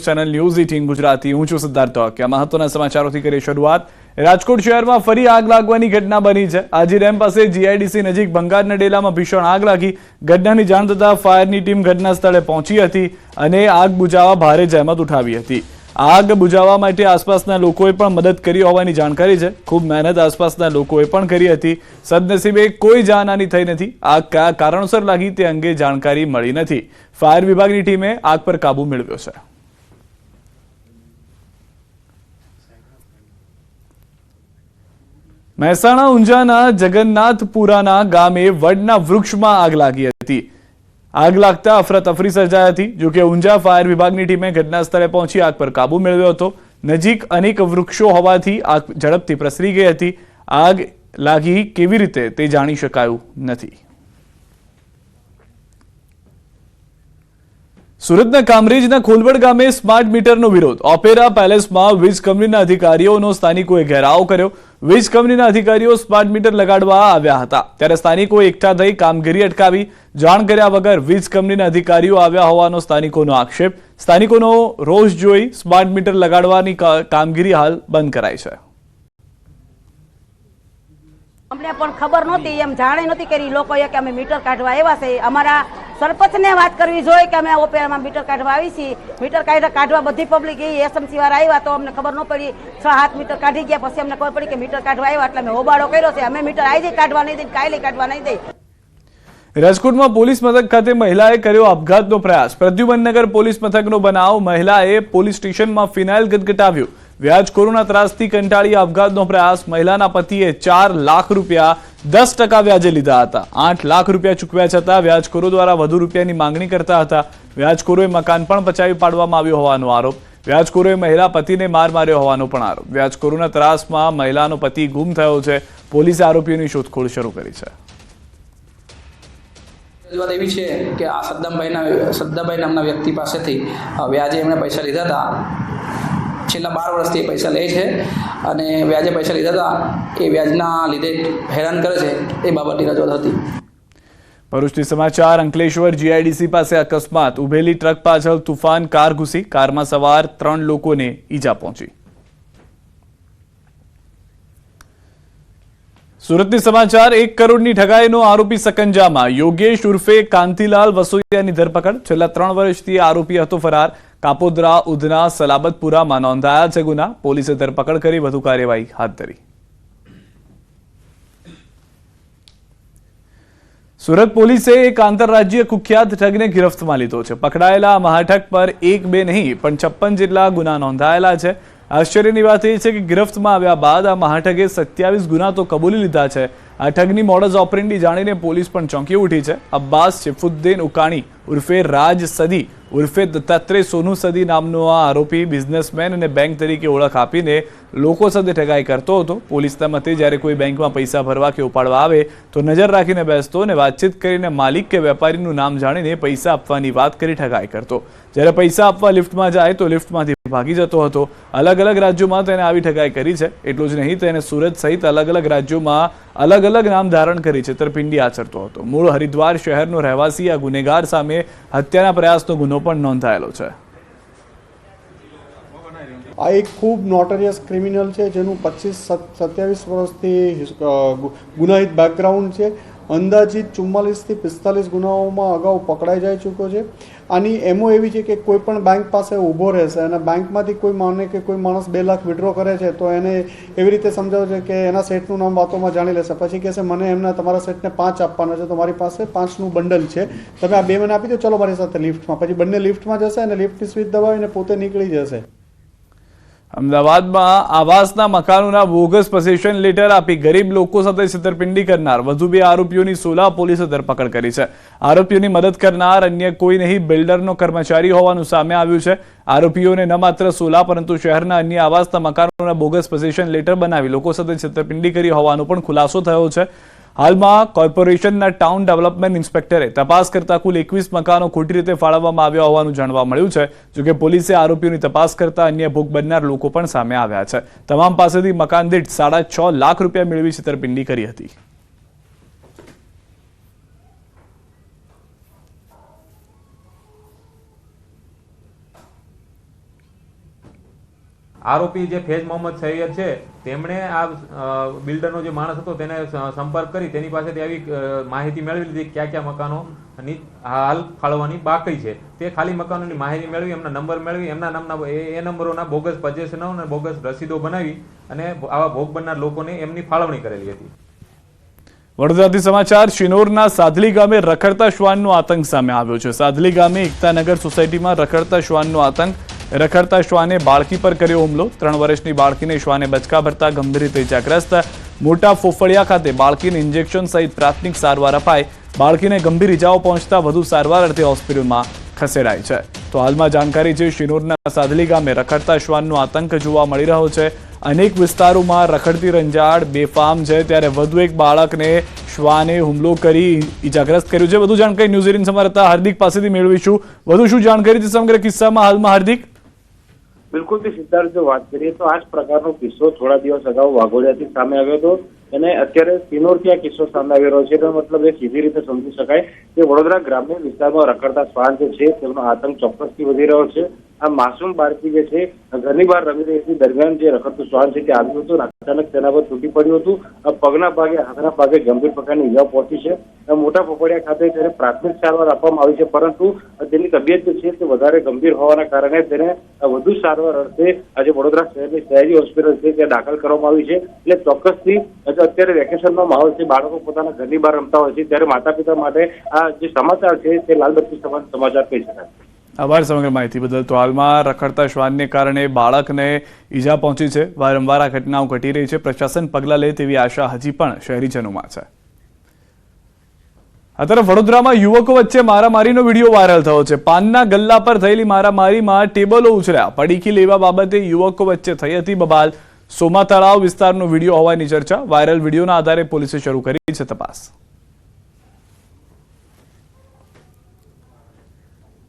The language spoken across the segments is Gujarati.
Channel news 18 Gujarati. હું છું સિદ્ધાર્થ ધોળકિયા। મહત્વના સમાચારોથી કરી શરૂઆત। રાજકોટ શહેરમાં ફરી આગ લાગવાની ઘટના બની છે। આજી ડેમ પાસે જીઆઈડીસી નજીક ભંગારના ડેલામાં ભીષણ આગ લાગી। ઘટનાની જાણ થતાં ફાયરની ટીમ ઘટના સ્થળે પહોંચી હતી અને આગ બુઝાવવા ભારે જહેમત ઉઠાવી હતી। આગ બુઝાવવા માટે આસપાસના લોકોએ પણ મદદ કરી હોવાની જાણકારી છે। ખૂબ મહેનત આસપાસના લોકોએ પણ કરી હતી। સદનસીબે કોઈ જાનહાની થઈ નથી। આગ કયા કારણોસર લાગી તે અંગે જાણકારી મળી નથી। ફાયર વિભાગની ટીમે આગ પર કાબુ મેળવ્યો છે। મહેસાણા ઊંઝાના જગન્નાથપુરાના ગામે વડના વૃક્ષમાં આગ લાગી હતી। આગ લાગતા અફરાતફરી સર્જાઈ હતી। જોકે ઊંઝા ફાયર વિભાગની ટીમે ઘટના સ્થળે પહોંચી આગ પર કાબુ મેળવ્યો હતો। નજીક અનેક વૃક્ષો હોવાથી આગ ઝડપથી પ્રસરી ગઈ હતી। આગ લાગી કેવી રીતે તે જાણી શકાયું નથી। સુરતના કામરેજના ખોલવડ ગામે સ્માર્ટ મીટરનો વિરોધ। ઓપેરા પેલેસમાં વીજ કંપનીના અધિકારીઓનો સ્થાનિકોએ ઘેરાવ કર્યો। વીજ કંપનીના અધિકારીઓ સ્માર્ટ મીટર લગાડવા આવ્યા હતા ત્યારે સ્થાનિકોએ એકઠા થઈ કામગીરી અટકાવી। જાણ કર્યા વગર વીજ કંપનીના અધિકારીઓ આવ્યા હોવાનો સ્થાનિકોનો આક્ષેપ। સ્થાનિકોનો રોષ જોઈ સ્માર્ટ મીટર લગાડવાની કામગીરી હાલ બંધ કરાઈ છે। અમને પણ ખબર નહોતી, એમ જાણે નહોતી કરી લોકોએ કે અમે મીટર કાઢવા આવ્યા છે। અમારા સરપંચને વાત કરવી જોઈએ કે અમે ઓપેરામાં મીટર કાઢવા આવી છીએ। મીટર કાઢવા બધી પબ્લિક એસએમસી વાળા આવ્યા તો અમને ખબર ન પડી। 6-7 મીટર કાઢી ગયા પછી અમને ખબર પડી કે મીટર કાઢવા આવ્યા એટલે અમે હોબાળો કર્યો છે। અમે મીટર આજે કાઢવા નહીં દઈએ, કાલે કાઢવા નહીં દઈએ। રાજકોટમાં પોલીસ મથક ખાતે મહિલાએ કર્યો આપઘાતનો પ્રયાસ। પ્રદ્યુમનનગર પોલીસ મથકનો બનાવ। મહિલાએ પોલીસ સ્ટેશનમાં ફિનાઇલ ગટગટાવ્યું। વ્યાજખોરોના ત્રાસથી કંટાળી આપઘાતનો પ્રયાસ। મહિલાના પતિએ 4 લાખ રૂપિયા 10% વ્યાજે લીધા હતા। 8 લાખ રૂપિયા ચૂકવ્યા છતાં વ્યાજખોરો દ્વારા વધુ રૂપિયાની માંગણી કરતા હતા। વ્યાજખોરોએ મકાન પણ પચાવી પાડવામાં આવ્યો હોવાનો આરોપ। વ્યાજખોરોએ મહિલા પતિને માર માર્યો હોવાનો પણ આરોપ। વ્યાજખોરોના ત્રાસમાં મહિલાનો પતિ ગુમ થયો છે। પોલીસે આરોપીઓની શોધખોળ શરૂ કરી છે। વાત એવી છે કે આ સદ્દામભાઈ નામના વ્યક્તિ પાસેથી વ્યાજે એમણે પૈસા લીધા હતા। છેલ્લા 12 વર્ષથી એ પૈસા લે છે અને વ્યાજે પૈસા લીધા હતા એ વ્યાજના લીધે હેરાન કરે છે એ બાબતની રજૂઆત હતી। ભરૂચથી સમાચાર। અંકલેશ્વર જીઆઈડીસી પાસે અકસ્માત। ઉભેલી ટ્રક પાછળ તુફાન કાર ઘૂસી। કારમાં સવાર 3 લોકોને ઈજા પહોંચી। સુરતની સમાચાર। 1 કરોડની ઠગાઈનો આરોપી સકંજામાં। યોગેશ ઉર્ફે કાંતિલાલ વસોયાની ધરપકડ। છેલ્લા 3 વર્ષથી આરોપી હતો ફરાર। કાપોદ્રા, ઉધના, સલાબતપુરામાં નોંધાયા છે ગુના। પોલીસે ધરપકડ કરી વધુ કાર્યવાહી હાથ ધરી। સુરત પોલીસે એક આંતરરાજ્ય કુખ્યાત ઠગને ગિરફ્તમાં લીધો છે। પકડાયેલા મહાઠગ પર 1-2 નહીં પણ 56 જેટલા ગુના નોંધાયેલા છે। આશ્ચર્યની વાત એ છે કે ગિરફ્તમાં આવ્યા બાદ આ મહાઠગે 27 ગુના તો કબૂલી લીધા છે। આ ઠગની મોડસ ઓપરેન્ડી જાણીને પોલીસ પણ ચોંકી ઉઠી છે। અબ્બાસ શેફુદ્દીન ઉકાણી ઉર્ફે રાજ સદી ઉર્ફે દત્તાત્રેય સોનુ સદી નામનો આ આરોપી બિઝનેસમેન અને બેંક તરીકે ઓળખ આપીને લોકો સાથે ઠગાઈ કરતો હતો। પોલીસના મતે જ્યારે કોઈ બેંકમાં પૈસા ભરવા કે ઉપાડવા આવે તો નજર રાખીને બેસતો અને વાતચીત કરીને માલિક કે વેપારીનું નામ જાણીને પૈસા આપવાની વાત કરી ઠગાઈ કરતો। જ્યારે પૈસા આપવા લિફ્ટમાં જાય તો લિફ્ટમાંથી ભાગી જતો હતો। અલગ અલગ રાજ્યોમાં તેને આવી ઠગાઈ કરી છે। એટલું જ નહીં, તેને સુરત સહિત અલગ અલગ રાજ્યોમાં અલગ અલગ નામ ધારણ કરી છેતરપિંડી આચરતો હતો। મૂળ હરિદ્વાર શહેરનો રહેવાસી આ ગુનેગાર સામે હત્યાના પ્રયાસનો ગુનો પણ નોંધાયેલો છે। આ એક ખૂબ નોટરિયસ ક્રિમિનલ છે જેનું 25-27 વર્ષથી ગુનાહિત બેકગ્રાઉન્ડ છે। અંદાજિત 44 થી 45 ગુનાઓમાં અગાઉ પકડાઈ જઈ ચૂક્યો છે। આની એમો એવી છે કે કોઈ પણ બેંક પાસે ઊભો રહેશે અને બેંકમાંથી કોઈ માને કે કોઈ માણસ 2 લાખ વિડ્રો કરે છે તો એને એવી રીતે સમજાવે છે કે એના સેટનું નામ વાતોમાં જાણી લેશે। પછી કહેશે મને એમના તમારા સેટને 5 આપવાના છે તો મારી પાસે 5નું બંડલ છે, તમે આ 2 મને આપી દો, ચલો મારી સાથે લિફ્ટમાં। પછી બંને લિફ્ટમાં જશે અને લિફ્ટની સ્વિચ દબાવીને પોતે નીકળી જશે। અમદાવાદમાં આવાસના મકાનોના બોગસ પોસેશન લેટર આપી ગરીબ લોકો સાથે છેતરપિંડી કરનાર વધુ 2 આરોપીઓની સોલા પોલીસે ધરપકડ કરી છે। આરોપીઓની મદદ કરનાર અન્ય કોઈ નહીં બિલ્ડરનો કર્મચારી હોવાનું સામે આવ્યું છે। આરોપીઓને ન માત્ર સોલા પરંતુ શહેરના અન્ય આવાસના મકાનોના બોગસ પોસેશન લેટર બનાવી લોકો સાથે છેતરપિંડી કરી હોવાનો પણ ખુલાસો થયો છે। હાલમાં કોર્પોરેશનના ટાઉન ડેવલપમેન્ટ ઇન્સ્પેક્ટરે તપાસ કરતા કુલ 21 મકાનો ખોટી રીતે ફાળવવામાં આવ્યા હોવાનું જાણવા મળ્યું છે। જોકે પોલીસે આરોપીઓની તપાસ કરતા અન્ય ભોગ બનનાર લોકો પણ સામે આવ્યા છે। તમામ પાસેથી મકાન દીઠ 6.5 લાખ રૂપિયા મેળવી છેતરપિંડી કરી હતી। આરોપી જે ફેઝ મોહમ્મદ સૈયદ છે તેમણે આ બિલ્ડરનો જે માણસ હતો તેને સંપર્ક કરી તેની પાસેથી આવી માહિતી મેળવી લીધી ક્યાં ક્યાં મકાનોની હાલ ફાળવવાની બાકી છે. તે ખાલી મકાનોની માહિતી મેળવી, એમના નંબર મેળવી, એમના નામના એ નંબરોના બોગસ પજેશનો અને બોગસ રસીદો બનાવી અને આવા ભોગ બનનાર લોકોને એમની ફાળવણી કરેલી હતી. વડોદરાથી સમાચાર. શિનોરના સાધલી ગામે રખડતા શ્વાનનો આતંક સામે આવ્યો છે. સાધલી ગામે એકતાનગર સોસાયટીમાં રખડતા શ્વાનનો આતંક. રખડતા શ્વાને બાળકી પર કર્યો હુમલો. 3 વર્ષની બાળકીને શ્વાને બચકા ભરતા ગંભીર રીતે ઇજાગ્રસ્ત. મોટા ફોફળિયા ખાતે બાળકીને ઇન્જેક્શન સહિત પ્રાથમિક સારવાર અપાઈ. બાળકીને ગંભીર ઇજાઓ પહોંચતા વધુ સારવાર અર્થે હોસ્પિટલમાં ખસેડાઈ છે. તો હાલમાં જાણકારી છે, શિનોરના સાધલી ગામે રખડતા શ્વાનનો આતંક જોવા મળી રહ્યો છે. અનેક વિસ્તારોમાં રખડતી રંજાડ બેફામ છે, ત્યારે વધુ એક બાળકને શ્વાને હુમલો કરી ઇજાગ્રસ્ત કર્યું છે. વધુ જાણકારી ન્યૂઝ 18 સંવાદદાતા હાર્દિક પાસેથી મેળવીશું. વધુ શું જાણકારી છે સમગ્ર કિસ્સામાં હાલમાં હાર્દિક? બિલકુલ થી સિદ્ધાર્થ, જો વાત કરીએ તો આ જ પ્રકારનો કિસ્સો થોડા દિવસ અગાઉ વાઘોડિયાથી સામે આવ્યો હતો અને અત્યારે સિનોરથી આ કિસ્સો સામે આવી રહ્યો છે. એનો મતલબ એ સીધી રીતે સમજી શકાય કે વડોદરા ગ્રામ્ય વિસ્તારમાં રખડતા શ્વાન જે છે તેમનો આતંક ચોક્કસથી વધી રહ્યો છે. આ માસૂમ બાળકી જે છે ઘરની બહાર રમી રહી હતી, દરમિયાન જે રખડતું શ્વાન છે તે આવ્યું હતું, અચાનક તેના પર તૂટી પડ્યું હતું. પગના ભાગે, હાથના ભાગે ગંભીર પ્રકારની ઇજાઓ પહોંચી છે. મોટા ફોફડિયા ખાતે તેને પ્રાથમિક સારવાર આપવામાં આવી છે, પરંતુ તેની તબિયત જે છે તે વધારે ગંભીર હોવાના કારણે તેને વધુ સારવાર અર્થે આજે વડોદરા શહેરની સયાજી હોસ્પિટલ છે ત્યાં દાખલ કરવામાં આવી છે. એટલે ચોક્કસથી અત્યારે વેકેશનનો માહોલ છે, બાળકો પોતાના ઘરની બહાર રમતા હોય છે, ત્યારે માતા પિતા માટે આ જે સમાચાર છે તે લાલબત્તી સમાન સમાચાર કહી શકાય. આભાર સમગ્ર માહિતી બદલ. તો હાલમાં રખડતા શ્વાનને કારણે બાળકને ઈજા પહોંચી છે. વારંવાર આ ઘટનાઓ ઘટી રહી છે. પ્રશાસન પગલાં લે તેવી આશા હજી પણ શહેરીજનોમાં છે. આ તરફ વડોદરામાં યુવકો વચ્ચે મારામારીનો વિડીયો વાયરલ થયો છે. પાનના ગલ્લા પર થયેલી મારામારીમાં ટેબલો ઉછળ્યા. પડીકી લેવા બાબતે યુવકો વચ્ચે થઈ હતી બબાલ. સોમા તળાવ વિસ્તારનો વિડીયો હોવાની ચર્ચા. વાયરલ વિડીયોના આધારે પોલીસે શરૂ કરી છે તપાસ.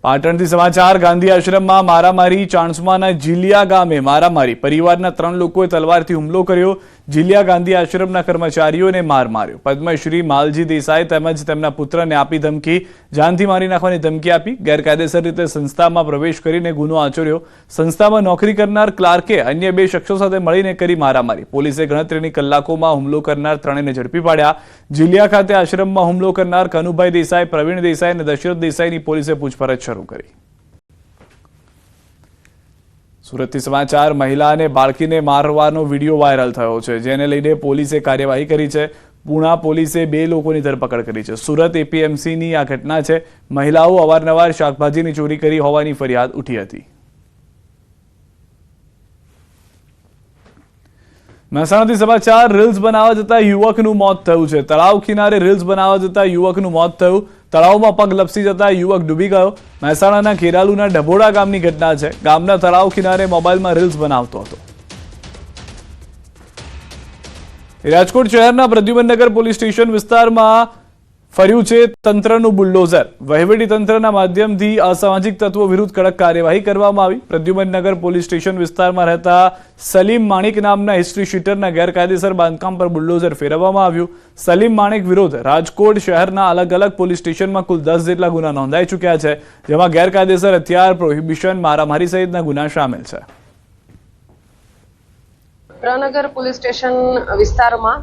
પાટણથી સમાચાર. ગાંધી આશ્રમમાં મારામારી. ચાણસ્માના જીલિયા ગામે મારામારી. પરિવારના 3 લોકોએ તલવારથી હુમલો કર્યો. જીલિયા ગાંધી આશ્રમના કર્મચારીઓને માર માર્યો. પદ્મશ્રી માલજી દેસાઈ તેમજ તેમના પુત્રને આપી ધમકી. જાનથી મારી નાખવાની ધમકી આપી. ગેરકાયદેસર રીતે સંસ્થામાં પ્રવેશ કરીને ગુનો આચર્યો. સંસ્થામાં નોકરી કરનાર ક્લાર્કે અન્ય 2 શખ્સો સાથે મળીને કરી મારામારી. પોલીસે ગણતરીની કલાકોમાં હુમલો કરનાર 3ને ઝડપી પાડ્યા. જીલિયા ખાતે આશ્રમમાં હુમલો કરનાર કનુભાઈ દેસાઈ, પ્રવીણ દેસાઈ અને દશરથ દેસાઈની પોલીસે પૂછપરછ શરૂ કરી. સુરતથી સમાચાર. મહિલા અને બાળકીને મારવાનો વિડીયો વાયરલ થયો છે, જેને લઈને પોલીસે કાર્યવાહી કરી છે. પૂણા પોલીસે 2 લોકોની ધરપકડ કરી છે. સુરત એપીએમસીની આ ઘટના છે. મહિલાઓ અવારનવાર શાકભાજીની ચોરી કરી હોવાની ફરિયાદ ઉઠી હતી. મહેસાણાથી સમાચાર. રીલ્સ બનાવવા જતા યુવકનું મોત થયું છે. તળાવ કિનારે રીલ્સ બનાવવા જતા યુવકનું મોત થયું. તળાવમાં પગ લપસી જતા યુવક ડૂબી ગયો. મહેસાણાના ખેરાલુના ડભોડા ગામની ઘટના છે. ગામના તળાવ કિનારે મોબાઈલમાં રીલ્સ બનાવતો હતો. રાજકોટ શહેરના પ્રદ્યુમનનગર પોલીસ સ્ટેશન વિસ્તારમાં ફર્યું છે તંત્રનું બુલડોઝર. વહીવટી તંત્રના માધ્યમથી અસામાજિક તત્વો વિરુદ્ધ કડક કાર્યવાહી કરવામાં આવી. પ્રદ્યુમનનગર પોલીસ સ્ટેશન વિસ્તારમાં રહેતા સલીમ માણિક નામના હિસ્ટ્રી શીટરના ગેરકાયદેસર બાંધકામ પર બુલડોઝર ફેરવવામાં આવ્યું. સલીમ માણિક વિરુદ્ધ રાજકોટ શહેરના અલગ અલગ પોલીસ સ્ટેશનમાં કુલ 10 જેટલા ગુના નોંધાઈ ચૂક્યા છે, જેમાં ગેરકાયદેસર હથિયાર, પ્રોહિબિશન, મારામારી સહિતના ગુના સામેલ છે. પ્રનગર પોલીસ સ્ટેશન વિસ્તારમાં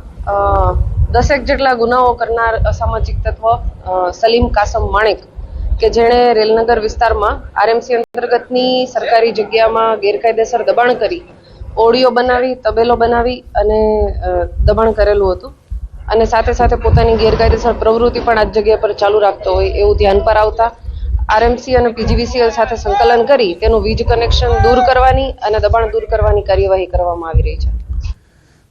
10 જેટલા ગુનાઓ કરનાર અસામાજિક તત્વ સલીમ કાસમ માણેક કે જેણે રેલનગર વિસ્તારમાં આરએમસી અંતર્ગતની સરકારી જગ્યામાં ગેરકાયદેસર દબાણ કરી ઓડિયો બનાવી, તબેલો બનાવી અને દબાણ કરેલું હતું અને સાથે સાથે પોતાની ગેરકાયદેસર પ્રવૃત્તિ પણ આ જગ્યા પર ચાલુ રાખતો હોય એવું ધ્યાન પર આવતા આરએમસી અને પીજીવીસીએલ સાથે સંકલન કરી તેનું વીજ કનેક્શન દૂર કરવાની અને દબાણ દૂર કરવાની કાર્યવાહી કરવામાં આવી રહી છે.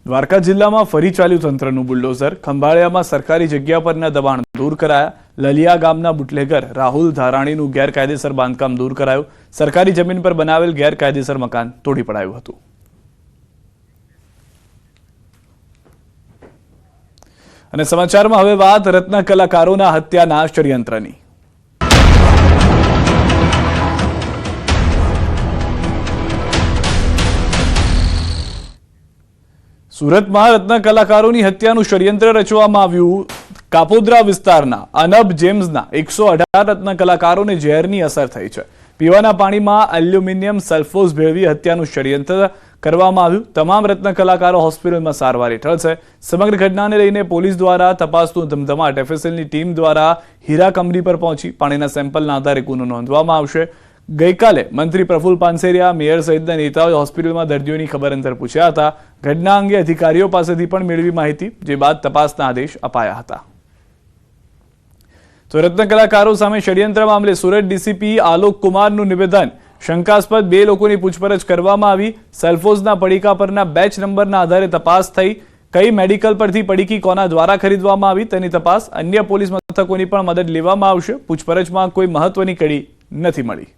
દ્વારકા જિલ્લામાં ફરી ચાલ્યું તંત્રનું બુલડોઝર. ખંભાળિયામાં સરકારી જગ્યા પરના દબાણ દૂર કરાયા. લલિયા ગામના બુટલેગર રાહુલ ધારાણીનું ગેરકાયદેસર બાંધકામ દૂર કરાયું. સરકારી જમીન પર બનાવેલ ગેરકાયદેસર મકાન તોડી પડાયું હતું. અને સમાચારમાં હવે વાત રત્ન કલાકારોના હત્યાના ષડયંત્રની. સુરતમાં રત્ન કલાકારોની હત્યાનું ષડયંત્ર રચવામાં આવ્યું. કાપોદ્રા વિસ્તારના અનબ જેમ્સના 118 રત્ન કલાકારોને ઝેરની અસર થઈ છે. પીવાના પાણીમાં એલ્યુમિનિયમ સલ્ફોઝ ભેળવી હત્યાનું ષડયંત્ર કરવામાં આવ્યું. તમામ રત્ન કલાકારો હોસ્પિટલમાં સારવાર હેઠળ છે. સમગ્ર ઘટનાને લઈને પોલીસ દ્વારા તપાસનું ધમધમાટ. એફએસએલની ટીમ દ્વારા હીરા કંપની પર પહોંચી પાણીના સેમ્પલના આધારે ગુનો નોંધવામાં આવશે. ગઈકાલે મંત્રી પ્રફુલ્લ પાનસેરિયા, મેયર સહિતના નેતાઓએ હોસ્પિટલમાં દર્દીઓની ખબર અંતર પૂછ્યા હતા. ઘટના અંગે અધિકારીઓ પાસેથી પણ મેળવી માહિતી, જે બાદ તપાસના આદેશ અપાયા હતા. તો રત્ન કલાકારો સામે ષડયંત્ર મામલે સુરત ડીસીપી આલોક કુમારનું નિવેદન. શંકાસ્પદ 2 લોકોની પૂછપરછ કરવામાં આવી. સેલ્ફોઝના પડીકા પરના બેચ નંબરના આધારે તપાસ થઈ. કઈ મેડિકલ પરથી પડીકી કોના દ્વારા ખરીદવામાં આવી તેની તપાસ. અન્ય પોલીસ મથકોની પણ મદદ લેવામાં આવશે. પૂછપરછમાં કોઈ મહત્વની કડી નથી મળી.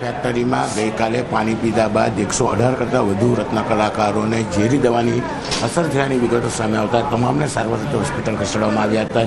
ફેક્ટરીમાં ગઈકાલે પાણી પીધા બાદ 118 કરતાં વધુ રત્ન કલાકારોને ઝેરી દવાની અસર થયાની વિગતો સામે આવતા તમામને સારવાર હોસ્પિટલ ખસેડવામાં આવ્યા હતા.